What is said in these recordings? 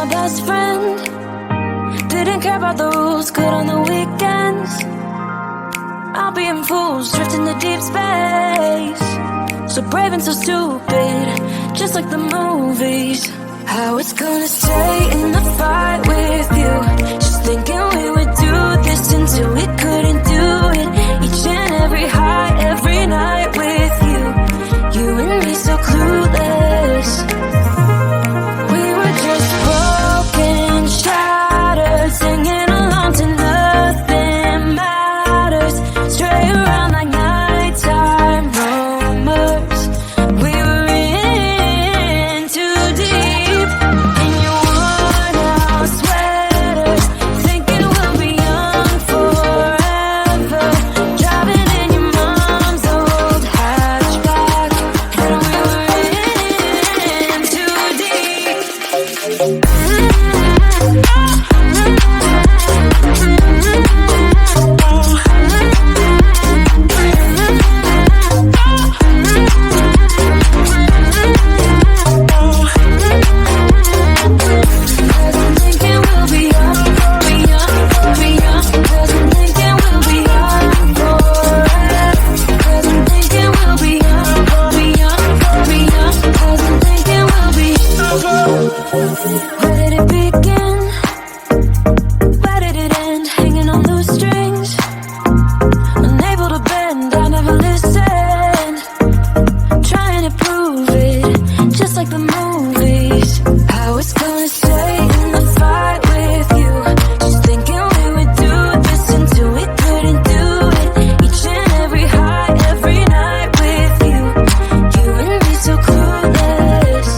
my best friend. Didn't care about the rules, good on the weekends. I'll be in fools, drifting to deep space. So brave and so stupid, just like the movies. How it's gonna stay in the fight with you. Just thinking we would do this until we couldn't do it. Each and every high, every night with you. You and me so clueless. We were just broken, shattered, singing along to nothing matters. Stray around like nighttime rumors. We were in too deep. In your worn out sweaters, thinking we'll be young forever. Driving in your mom's old hatchback, and we were in too deep. Where did it begin? Where did it end? Hanging on loose strings, unable to bend, I never listened. Trying to prove it, just like the movies. How it's gonna stay in the fight with you. Just thinking we would do this until we couldn't do it. Each and every high, every night with you. You and me so clueless.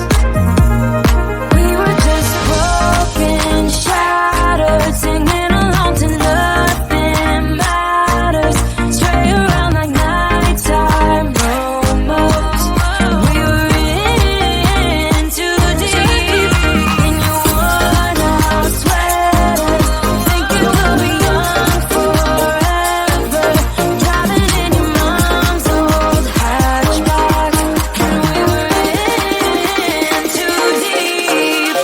We were just broken, shattered, singing along to nothing matters. Stray around like nighttime rumors. We were in too deep. In your worn out sweaters, thinking we'll be young forever. Driving in your mom's old hatchback, and we were in too deep.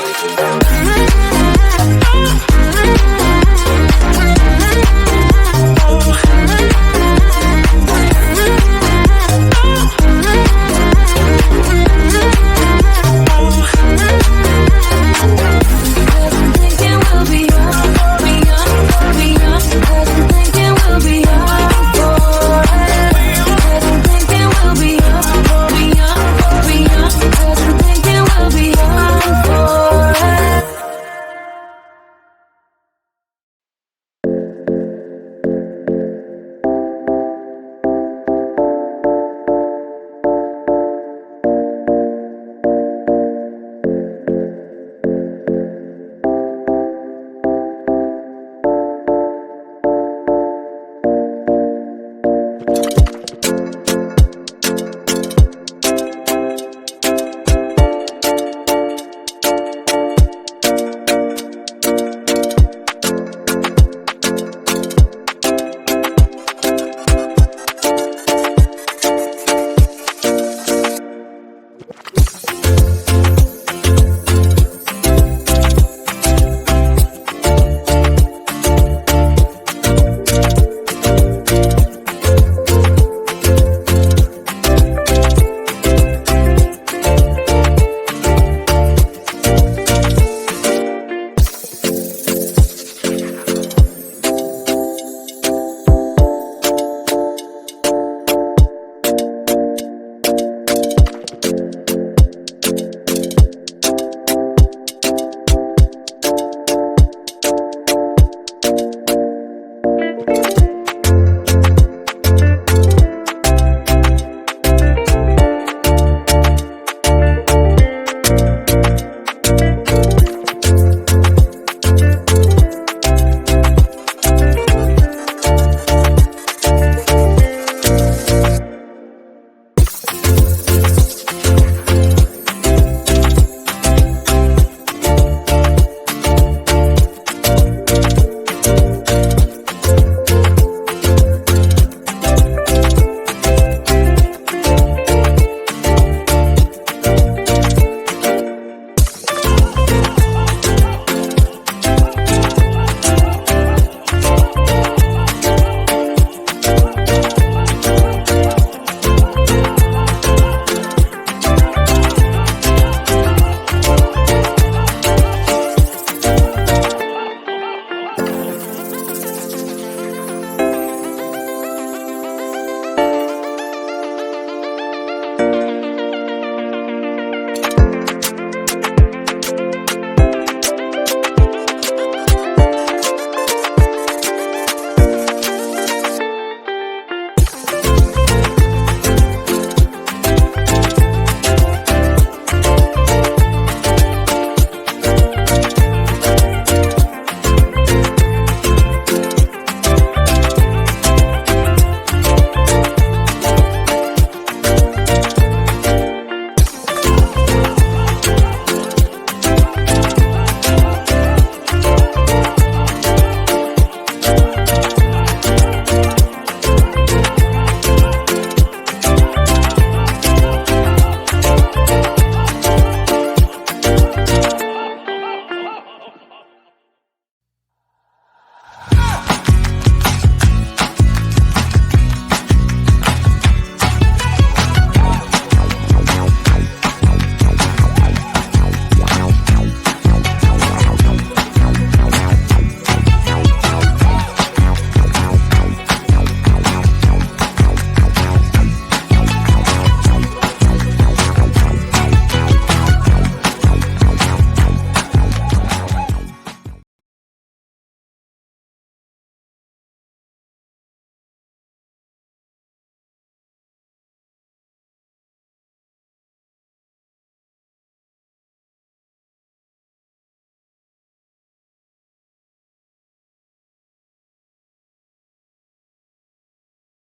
Cause I'm thinking we'll be young, be young, be young. Cause I'm thinking we'll be young forever. Cause I'm thinking we'll be young, be young, be young. Cause I'm thinking we'll be young forever.